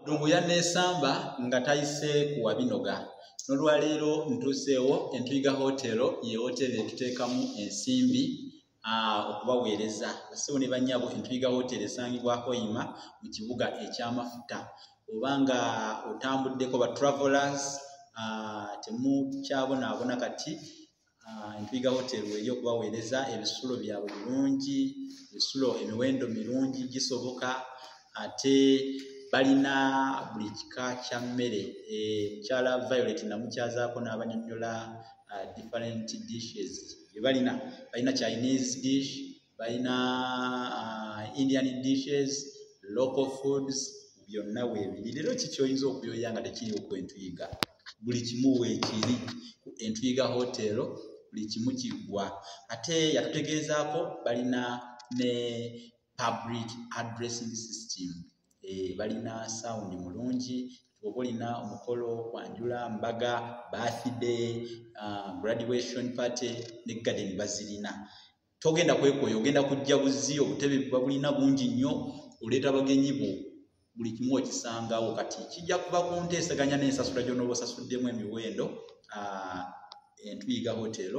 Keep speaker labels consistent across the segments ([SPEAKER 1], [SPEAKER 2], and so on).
[SPEAKER 1] Lungu yanesamba nga tayise kuwa binoga. Nolwaleero ntuseewo Entwiga Hotel ye hotel etuteekamu ensimbi okubaweereza. Bassebo ne bannyabo Entwiga Hotel esangibwa Hoima mu kibuga eky'amafuta. Obanga otambuddeko ba travelers temukyabonaabona kati Entwiga Hotel weri okubaweereza ebisulo byabwe birungi, ebisulo emiwendo mirungi gisoboka ate balina buli kika kya mmere. Mukyala Violet namukyazaako n'abanyonnyola different dishes balina Chinese dish, balina Indian dishes, local foods, byonna weebiri. Leero kikyoyinza okuyoya nga tekiri ku Entwiga. Buli kimu weekiri ku Entwiga Hotel, buli kimu kiggwa. Ate yatutegeezaako balina ne public addressing system. Balina sound mulungi. Oba olina omukolo, kwanjula, mbaga, birthday, graduation party ne garden bazirina. Togenda kwekooya, ogenda kujja buzi, obutebe babulina bungi nnyo, oleeta bagenyi bo, buli kimu okisangawo. Kati kijja kuba ku nteesaganya n'ensasula gy'onooba osasuddemu emiwendo. Entwiga Hotel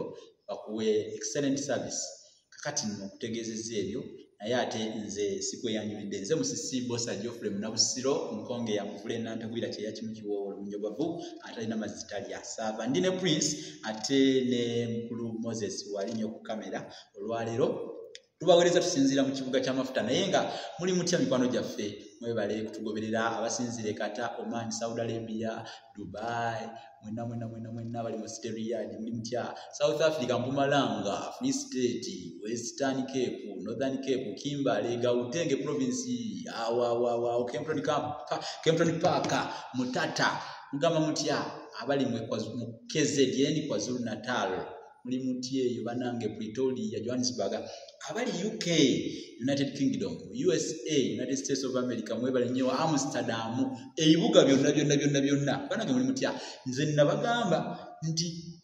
[SPEAKER 1] bakuwe excellent service. Kakati nno okutegeezezza ebyo naye ate nze sikweyanjulidde. Nze Musisi Bosa Geoffrey Munabusiro Nkonge ya Muvule Nantagwira kye yakimu kiwoowo Lunjogavu atalina mazzi talya saava. Ndi ne Prince ate ne mukulu Moses walinyo ku kamera. Olwaleero tubaweereza tusinziira mu kibuga ky'amafuta naye nga muli mutya mikwano gyaffe. Mwebale kutugoberera abasinzire Kata, Oman, Saudi Arabia, Dubai, mwena bali mu City Riyadh, muli mutya South Africa, Mpumalanga, Free State, Western Cape, Northern Cape, Kimberley, Gauteng province, Kempton Park, Mutata, mugamba mutya abali mu KZN KwaZulu Natal, muli mutya eyo banange Pretoria, Johannesburg, abali UK, United Kingdom, USA, United States of America, mwebale nnyo Amsterdam, ebibuga byonna banange muli mutya. Nze nabagamba nti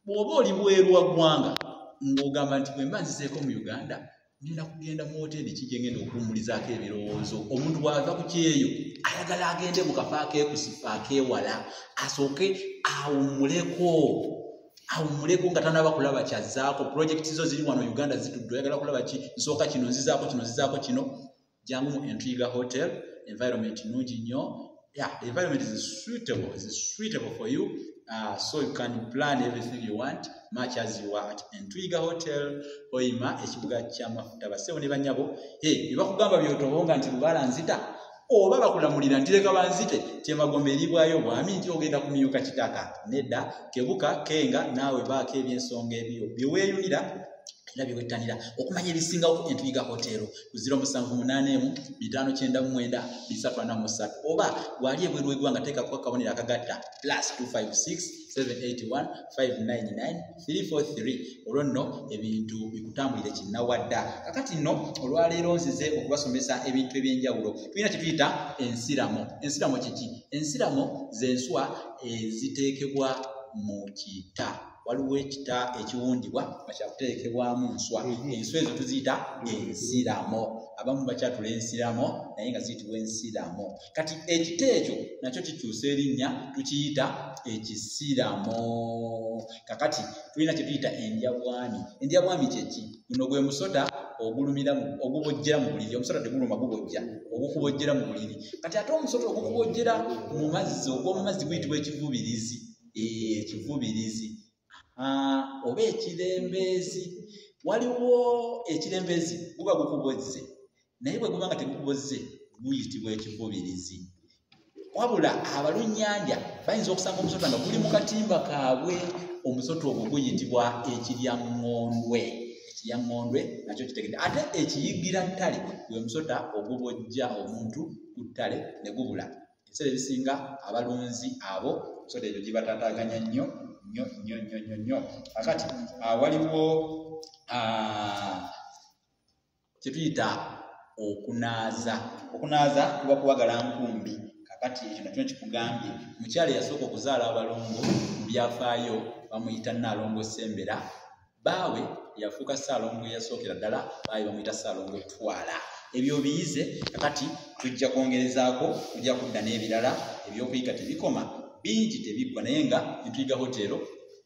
[SPEAKER 1] bw'oba oli bweru wa ggwanga ng'ogamba nti bwe mba nziseeko mu Uganda ngenda kugenda mu hoteri kijje ngenda okuwummulizaako ebirowoozo. Omuntu bw'ava ku kyeyo ayagala agende mu kafo akeekusifa akeewala asooke awummuleko nga tanaba kulaba kyazzaako. Projekiti zo ziri wano Uganda zitudde, oyagala kulaba ki? Nsooka kino nzizaako kino. Jangu mu Entwiga Hotel, environment nungi nnyo. Yeah, the environment is suitable for you. So you can plan everything you want, much as you are at Entwiga Hotel, Hoima, ekibuga ky'amafuta. Bassebo ne bannyabo, bakugamba by'otobonga nti lubala nzita, oba bakulamulira nti leka banzite, Kyemagombe eribwayo bwami nti ogenda kumyuka kitaka. Nedda, kebuka, kenga, naawe baako eby'ensonga ebyo byeweeyunira era byewettanira okumanya ebisingawo ku Entwiga Hotel ku 0784599343 oba wali ebweru w'eggwanga teekako akabonero akagatta +256-781-599-343. Olwo nno ebintu bikutambulire kinnawadda. Kakati nno olwaleero nzize okubasomesa ebintu eby'enjawulo. Tulina kye tuyita ensiramo. Ensiramo kiki? Ensiramo z'enswa eziteekebwa mu kita. Waliwo ekita ekiwundibwa nga kyakuteekebwamu nswa. Enswa ezo tuziyita ensiramo. Abamu bakyatula ensiramo naye nga ziyitibwa ensiramo. Kati ekita ekyo nakyo kikyusa erinnya tukiyita ekisiramo. Kakati tulina kye tuyita endyabwami. Endyabwami kyeki? Guno gwe musota ogubojjera mu buliri. Omusota teguluma gubojja, ogukubojjera mu buliri. Kati ate omusota ogukubojjera mu mazzi, ogw'omu mazzi guyitibwa ekivubirizi. Ekivubirizi oba ekirembeezi. Waliwo ekirembeezi guba gukubozze naye bwe guba nga tegukubozze guyitibwa ekivubirizi. Wabula abalunnyanja bayinza okusanga omusota nga guli mu katimba kaabwe. Omusota ogwo guyitibwa ekiryaŋŋondwe. Ekiryaŋŋondwe nakyo kitegedde. Ate ekiyiggira ttale gwe musota ogubojja omuntu ku ttale ne gubula. Ebiseera ebisinga abalunzi abo musota egyo gibataataaganya nnyo. Kakati waliwo kye tuyita okunaaza. Okunaaza kuba kubagala nkumbi. Kakati ekyo nakyo kikugambye mukyala eyasooka okuzaala abalongo mu byafaayo bamuyita Nnaalongo Sembera. Baawe yafuuka Ssaalongo eyasookera ddala, baawe bamuyita Ssaalongo Twala. ebyo biyize kakati tujja kwongerezaako tujja kudda n'ebirala ebyokuyiga tebikoma bingi tebiggwa naye nga Entwiga Hotel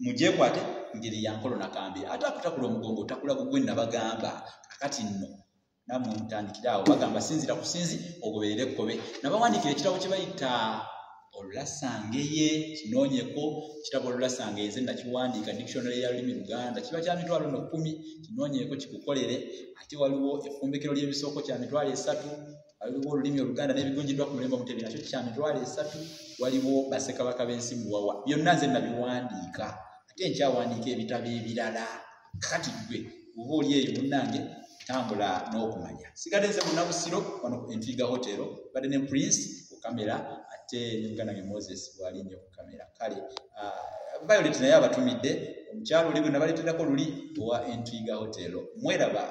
[SPEAKER 1] mugyekwate ngeri ya nkolo nakambi ate akutakula omugongo otakula gugwe nabagamba kakati nno namwe mutandikira awo bagamba sinzira ku sinzi ogoberere ekkobe nabawandikira ekitabo kye bayita Olulasangeye kinoonyeko kitabo Olulasangeye nze nakiwandiika dictionary ya lulimi Luganda kiba kya mitwalo 10 kinoonyeko kikukolere ate waliwo effumbikiro ly'ebisoko kya mitwalo 3 waliwo olulimi Oluganda n'ebigonjiddwa ku mulembe Mutebi nakyo kya mitwalo 3 waliwo Bassekabaka b'ensi Muwawa byonna nze nabiwandiika ate nkyawandiika ebitabo ebirala kati gwe oba oli eyo munnange tambula n'okumanya sigadde nze Munnabusiro wano ku Entwiga Hotel badde ne Prince ku kamera ate ne muganda wange Moses bwali nnyo ku kamera kale Violet naye abatumidde omukyalo oli gwe nabaleeterako luli owa Entwiga Hotel mweraba